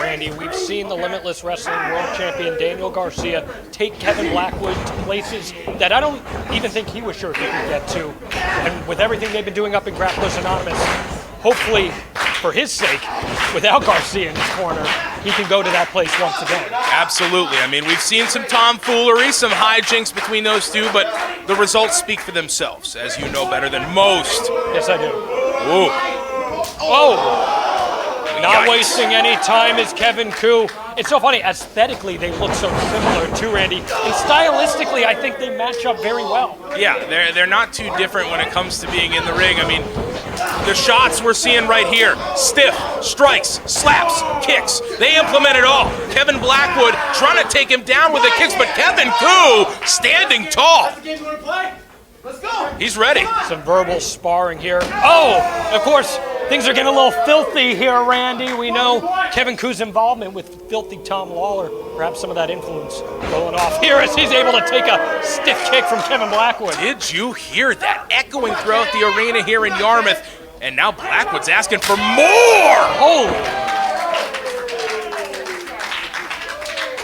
Randy, we've seen the Limitless Wrestling World Champion Daniel Garcia take Kevin Blackwood to places that I don't even think he was sure he could get to. And with everything they've been doing up in Grapplers Anonymous, hopefully, for his sake, without Garcia in his corner, he can go to that place once again. Absolutely. I mean, we've seen some tomfoolery, some hijinks between those two, but the results speak for themselves, as you know better than most. Yes, I do. Ooh. Oh! Not Yikes. wasting any time is Kevin Kuhl. It's so funny, aesthetically they look so similar too, Randy. And stylistically, I think they match up very well. Yeah, they're not too different when it comes to being in the ring. I mean, the shots we're seeing right here, stiff, strikes, slaps, kicks, they implement it all. Kevin Blackwood trying to take him down with the kicks, but Kevin Kuhl standing tall. Let's go. He's ready. Some verbal sparring here. Oh, of course, things are getting a little filthy here, Randy. We know Kevin Kuhl's involvement with filthy Tom Lawler. Perhaps some of that influence going off here as he's able to take a stiff kick from Kevin Blackwood. Did you hear that echoing throughout the arena here in Yarmouth? And now Blackwood's asking for more! Holy!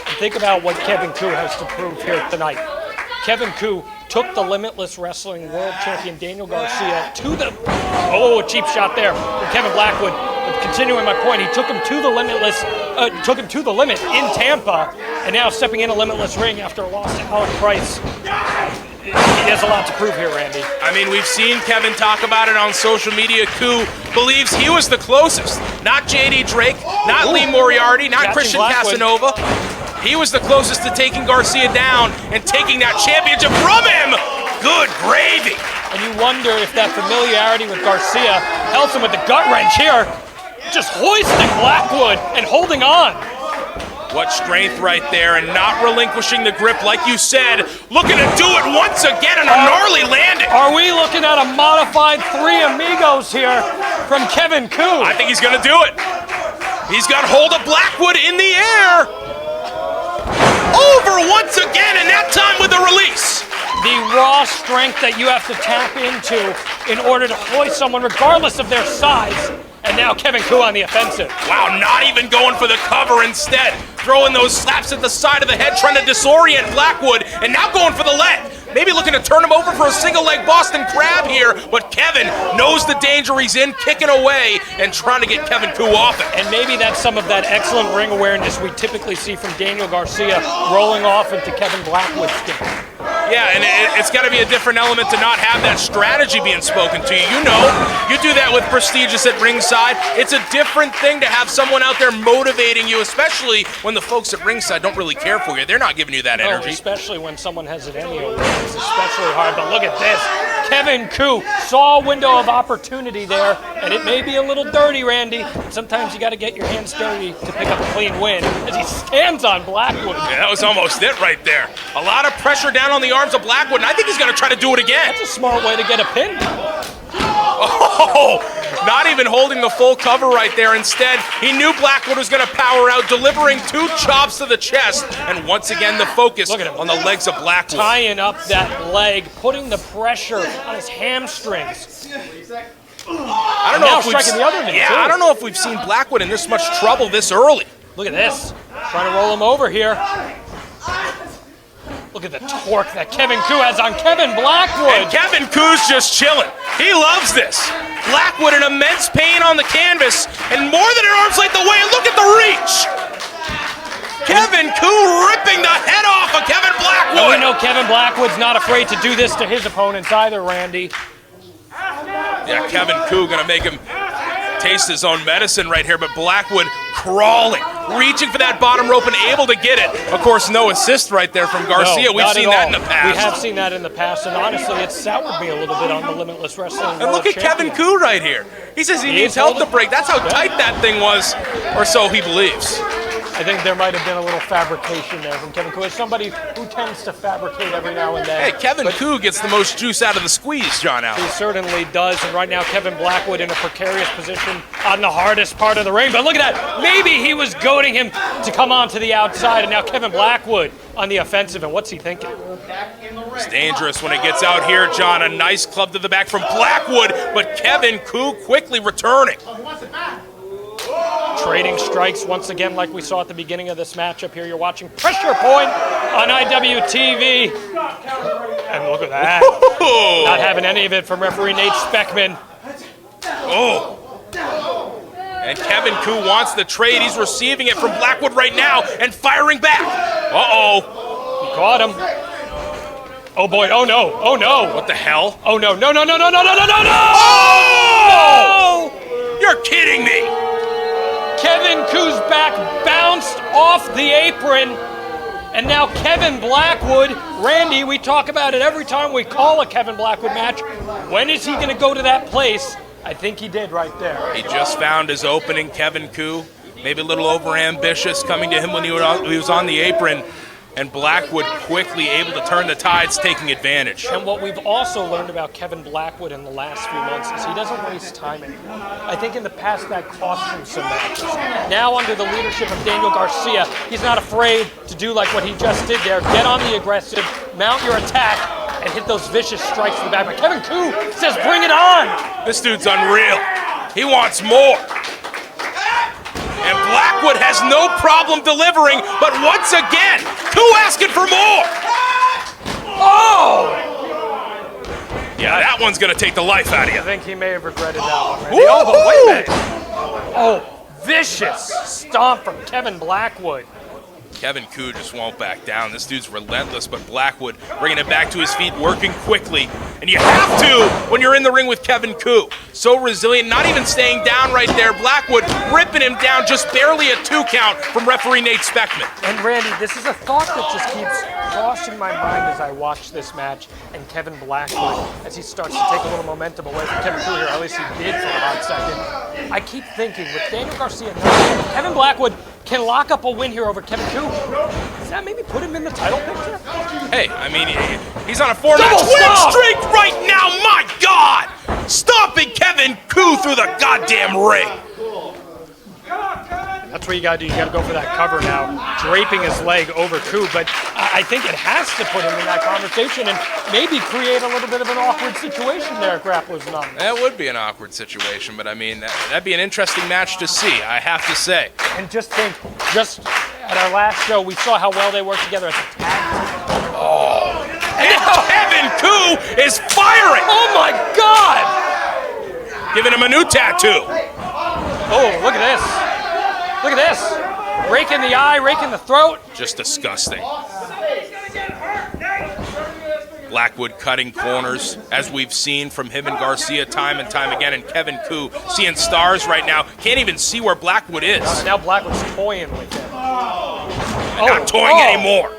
And think about what Kevin Kuhl has to prove here tonight. Kevin Kuhl took the Limitless Wrestling World Champion Daniel Garcia to the... Oh, a cheap shot there from Kevin Blackwood. But continuing my point, he took him to the limit in Tampa, and now stepping in a Limitless ring after a loss to Alec Price. He has a lot to prove here, Randy. I mean, we've seen Kevin talk about it on social media. Kuhl believes he was the closest. Not J.D. Drake, not Lee Moriarty, not Christian Blackwood. Casanova. He was the closest to taking Garcia down and taking that championship from him. Good gravy. And you wonder if that familiarity with Garcia helps him with the gut wrench here. Just hoisting Blackwood and holding on. What strength right there, and not relinquishing the grip like you said. Looking to do it once again in a gnarly landing. Are we looking at a modified Three Amigos here from Kevin Kuhl? I think he's going to do it. He's got hold of Blackwood in the air. Over once again, and that time with a release. The raw strength that you have to tap into in order to hoist someone regardless of their size. And now Kevin Kuhl on the offensive. Wow, not even going for the cover instead. Throwing those slaps at the side of the head, trying to disorient Blackwood, and now going for the leg. Maybe looking to turn him over for a single leg Boston Crab here, but Kevin knows the danger he's in, kicking away and trying to get Kevin Kuhl off it. And maybe that's some of that excellent ring awareness we typically see from Daniel Garcia rolling off into Kevin Blackwood's stick. Yeah, and it's got to be a different element to not have that strategy being spoken to you. You know, you do that with Prestigious at ringside. It's a different thing to have someone out there motivating you, especially when the folks at ringside don't really care for you. They're not giving you that energy. Especially when someone has an Emmy award. It's especially hard, but look at this. Kevin Kuhl saw a window of opportunity there, and it may be a little dirty, Randy. Sometimes you got to get your hands dirty to pick up a clean win as he stands on Blackwood. Yeah, that was almost it right there. A lot of pressure down on the arms of Blackwood, and I think he's going to try to do it again. That's a smart way to get a pin. Oh, not even holding the full cover right there. Instead, he knew Blackwood was going to power out, delivering 2 chops to the chest, and once again the focus on the legs of Blackwood. Tying up that leg, putting the pressure on his hamstrings. I don't know if striking the other knee, too. I don't know if we've seen Blackwood in this much trouble this early. Look at this. Trying to roll him over here. Look at the torque that Kevin Kuhl has on Kevin Blackwood. And Kevin Kuhl's just chilling. He loves this. Blackwood in immense pain on the canvas, and more than an arm's length away, and look at the reach. Kevin Kuhl ripping the head off of Kevin Blackwood. Well, we know Kevin Blackwood's not afraid to do this to his opponents either, Randy. Yeah, Kevin Kuhl gonna make him taste his own medicine right here, but Blackwood crawling, reaching for that bottom rope and able to get it. Of course, no assist right there from Garcia. We've seen that in the past. We have seen that in the past, and honestly, it's soured me a little bit on the Limitless Wrestling And look at Kevin Kuhl right here. He says he needs help to break. That's how tight that thing was, or so he believes. I think there might have been a little fabrication there from Kevin Kuhl. As somebody who tends to fabricate every now and then. Hey, Kevin Kuhl gets the most juice out of the squeeze, John Allen. He certainly does, and right now Kevin Blackwood in a precarious position on the hardest part of the ring. But look at that. Maybe he was goading him to come on to the outside, and now Kevin Blackwood on the offensive, and what's he thinking? It's dangerous when it gets out here, John. A nice club to the back from Blackwood, but Kevin Kuhl quickly returning. Trading strikes once again like we saw at the beginning of this matchup here. You're watching Pressure Point on IWTV. And look at that. Not having any of it from referee Nate Speckman. Oh. And Kevin Kuhl wants the trade. He's receiving it from Blackwood right now and firing back. Uh-oh. He caught him. Oh boy, oh no, oh no. What the hell? Oh no, no, no, no, no, no, no, no, no, no! Oh! You're kidding me! Kevin Kuhl's back bounced off the apron. And now Kevin Blackwood, Randy, we talk about it every time we call a Kevin Blackwood match. When is he going to go to that place? I think he did right there. He just found his opening, Kevin Kuhl. Maybe a little overambitious coming to him when he was on the apron. And Blackwood quickly able to turn the tides, taking advantage. And what we've also learned about Kevin Blackwood in the last few months is he doesn't waste time anymore. I think in the past that cost him some matches. Now under the leadership of Daniel Garcia, he's not afraid to do like what he just did there. Get on the aggressive, mount your attack, and hit those vicious strikes to the back. But Kevin Kuhl says bring it on! This dude's unreal. He wants more. And Blackwood has no problem delivering, but once again, Kuhl asking for more. Oh! Yeah, that one's gonna take the life out of you. I think he may have regretted that one, Randy. Oh, but wait a minute. Oh, vicious stomp from Kevin Blackwood. Kevin Kuhl just won't back down. This dude's relentless, but Blackwood bringing it back to his feet, working quickly. And you have to when you're in the ring with Kevin Kuhl. So resilient, not even staying down right there. Blackwood ripping him down, just barely a 2 count from referee Nate Speckman. And Randy, this is a thought that just keeps crossing my mind as I watch this match and Kevin Blackwood, as he starts to take a little momentum away from Kevin Kuhl here, at least he did for a hot second. I keep thinking, with Daniel Garcia, Kevin Blackwood can lock up a win here over Kevin Kuhl. Does that maybe put him in the title picture? Hey, I mean, he's on a 4-match win streak right now, my God! Stomping Kevin Kuhl through the goddamn ring. That's what you gotta do. You gotta go for that cover now, draping his leg over Kuhl. But I think it has to put him in that conversation and maybe create a little bit of an awkward situation there at Grapplers Anonymous. That would be an awkward situation, but I mean, that'd be an interesting match to see, I have to say. And just think, just at our last show, we saw how well they worked together as a tag team. Oh, and Kevin Kuhl is firing! Oh my God! Giving him a new tattoo. Oh, look at this. Look at this. Raking the eye, raking the throat. Just disgusting. Blackwood cutting corners, as we've seen from him and Garcia time and time again, and Kevin Kuhl seeing stars right now. Can't even see where Blackwood is. Now Blackwood's toying with him. Not toying anymore.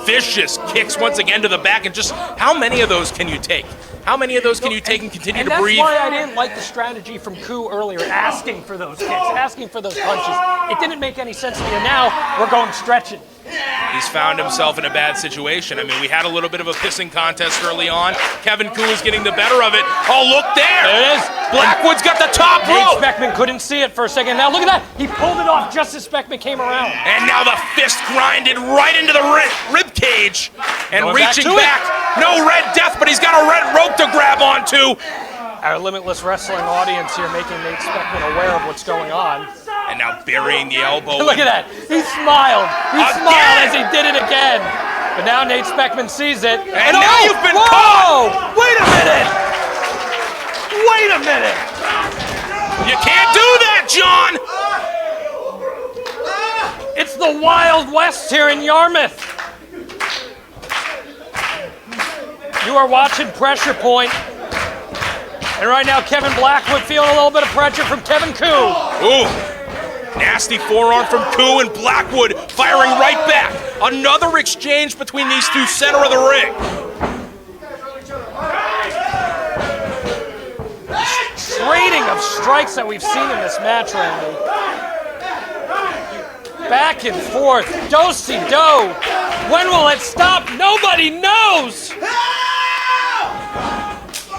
Vicious kicks once again to the back, and just how many of those can you take? How many of those can you take and continue to breathe? And that's why I didn't like the strategy from Kuhl earlier, asking for those kicks, asking for those punches. It didn't make any sense to me, and now we're going stretching. He's found himself in a bad situation. I mean, we had a little bit of a pissing contest early on. Kevin Kuhl is getting the better of it. Oh, look there! There it is. Blackwood's got the top Nate rope. Speckman couldn't see it for a second. Now look at that. He pulled it off just as Speckman came around. And now the fist grinded right into the rib cage. And Going reaching back. No red death, but he's got a red rope to grab onto. Our Limitless Wrestling audience here making Nate Speckman aware of what's going on. And now burying the elbow. Look at that. He smiled. He smiled as he did it again. But now Nate Speckman sees it. And now you've been caught. Wait a minute. Wait a minute. You can't do that, John. It's the Wild West here in Yarmouth. You are watching Pressure Point. And right now, Kevin Blackwood feeling a little bit of pressure from Kevin Kuhl. Ooh. Nasty forearm from Kuhl, and Blackwood firing right back. Another exchange between these two, center of the ring. Trading of strikes that we've seen in this match, Randy. Back and forth, do-si-do. When will it stop? Nobody knows.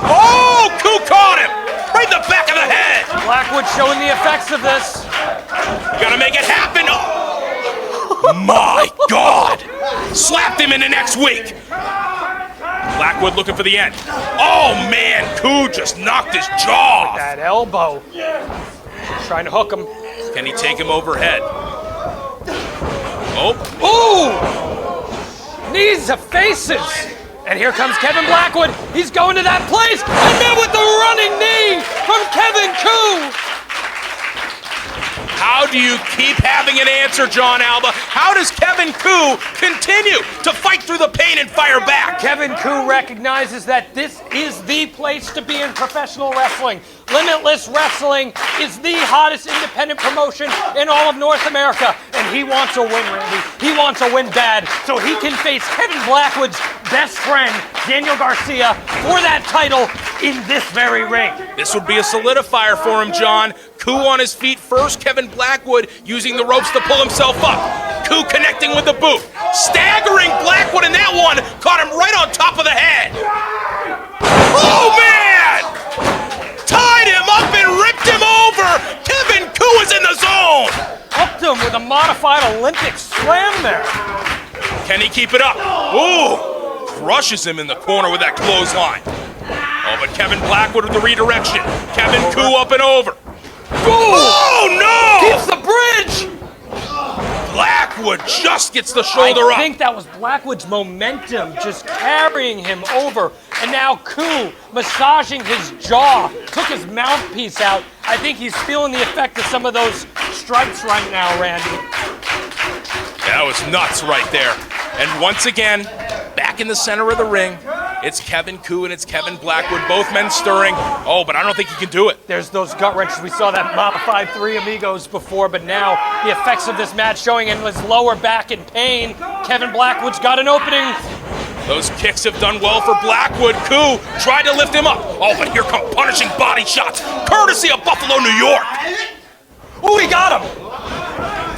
Oh, Kuhl caught him right in the back of the head. Blackwood showing the effects of this. You gotta make it happen. Oh. My God. Slapped him into next week. Blackwood looking for the end. Oh, man, Kuhl just knocked his jaw off. That elbow. Trying to hook him. Can he take him overhead? Oh. Ooh! Knees to faces. And here comes Kevin Blackwood. He's going to that place. And then with the running knee from Kevin Kuhl. How do you keep having an answer, John Alba? How does Kevin Kuhl continue to fight through the pain and fire back? Kevin Kuhl recognizes that this is the place to be in professional wrestling. Limitless Wrestling is the hottest independent promotion in all of North America, and he wants a win, Randy. He wants a win bad, so he can face Kevin Blackwood's best friend, Daniel Garcia, for that title in this very ring. This would be a solidifier for him, John. Kuhl on his feet first, Kevin Blackwood using the ropes to pull himself up. Kuhl connecting with the boot. Staggering Blackwood in that one, caught him right on top of the head. Oh, man! Tied him up and ripped him over. Kevin Kuhl is in the zone. Hooked him with a modified Olympic slam there. Can he keep it up? Ooh, crushes him in the corner with that clothesline. Oh, but Kevin Blackwood with the redirection. Kevin Kuhl up and over. Oh, no! Keeps the bridge! Blackwood just gets the shoulder I up. think that was Blackwood's momentum just carrying him over. And now Kuhl massaging his jaw, took his mouthpiece out. I think he's feeling the effect of some of those strikes right now, Randy. That was nuts right there. And once again, back in the center of the ring, it's Kevin Kuhl and it's Kevin Blackwood, both men stirring. Oh, but I don't think he can do it. There's those gut wrenches. We saw that modified Three Amigos before, but now the effects of this match showing in his lower back in pain. Kevin Blackwood's got an opening. Those kicks have done well for Blackwood. Kuhl tried to lift him up. Oh, but here come punishing body shots, courtesy of Buffalo, New York. Oh, he got him.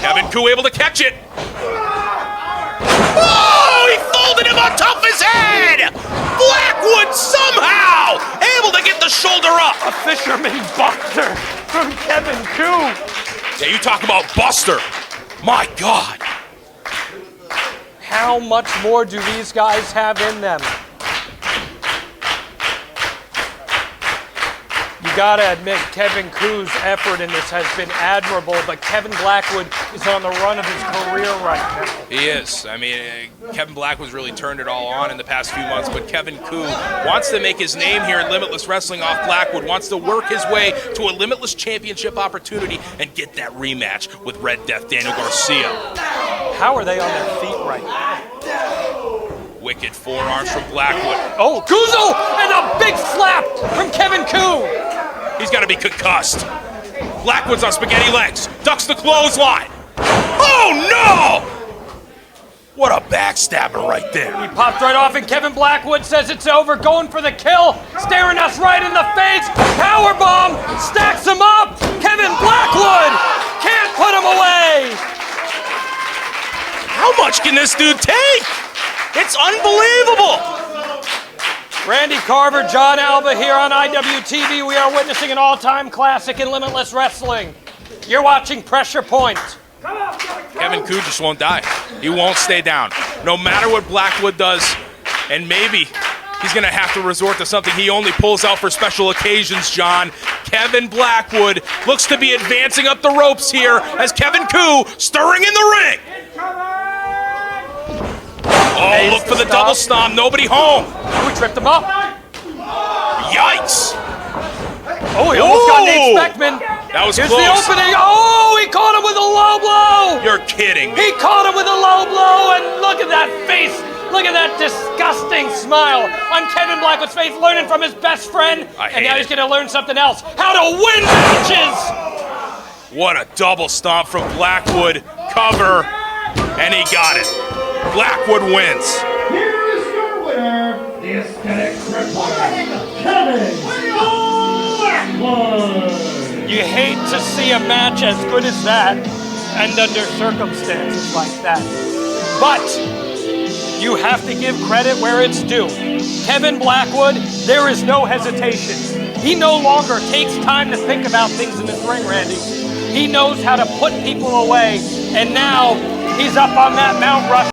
Kevin Kuhl able to catch it. Oh, he folded him on top of his head. Blackwood somehow able to get the shoulder up. A fisherman buster from Kevin Kuhl. Yeah, you talk about buster. My God. How much more do these guys have in them? You gotta admit, Kevin Kuhl's effort in this has been admirable, but Kevin Blackwood is on the run of his career right now. He is. I mean, Kevin Blackwood's really turned it all on in the past few months, but Kevin Kuhl wants to make his name here in Limitless Wrestling off Blackwood, wants to work his way to a Limitless Championship opportunity and get that rematch with Red Death Daniel Garcia. How are they on their feet right now? Wicked forearms from Blackwood. Oh, Kuzel! And a big slap from Kevin Kuhl! He's got to be concussed. Blackwood's on spaghetti legs. Ducks the clothesline. Oh, no! What a backstabber right there. He popped right off, and Kevin Blackwood says it's over, going for the kill, staring us right in the face. Powerbomb stacks him up. Kevin Blackwood can't put him away. How much can this dude take? It's unbelievable. Randy Carver, John Alba here on IWTV. We are witnessing an all-time classic in Limitless Wrestling. You're watching Pressure Point. Kevin Kuhl just won't die. He won't stay down. No matter what Blackwood does, and maybe he's going to have to resort to something he only pulls out for special occasions, John. Kevin Blackwood looks to be advancing up the ropes here as Kevin Kuhl stirring in the ring. Oh, look for the double stomp. Nobody home. We tripped him up. Yikes. Oh, he almost got Nate Speckman. That was Here's close. the opening. Oh, he caught him with a low blow. You're kidding me. He caught him with a low blow, and look at that face. Look at that disgusting smile on Kevin Blackwood's face, learning from his best friend. And now he's going to learn something else, how to win matches. What a double stomp from Blackwood. Cover, and he got it. Blackwood wins. Here is your winner, the aesthetic reporting, Kevin Blackwood. You hate to see a match as good as that and under circumstances like that. But you have to give credit where it's due. Kevin Blackwood, there is no hesitation. He no longer takes time to think about things in this ring, Randy. He knows how to put people away, and now he's up on that Mount Rushmore.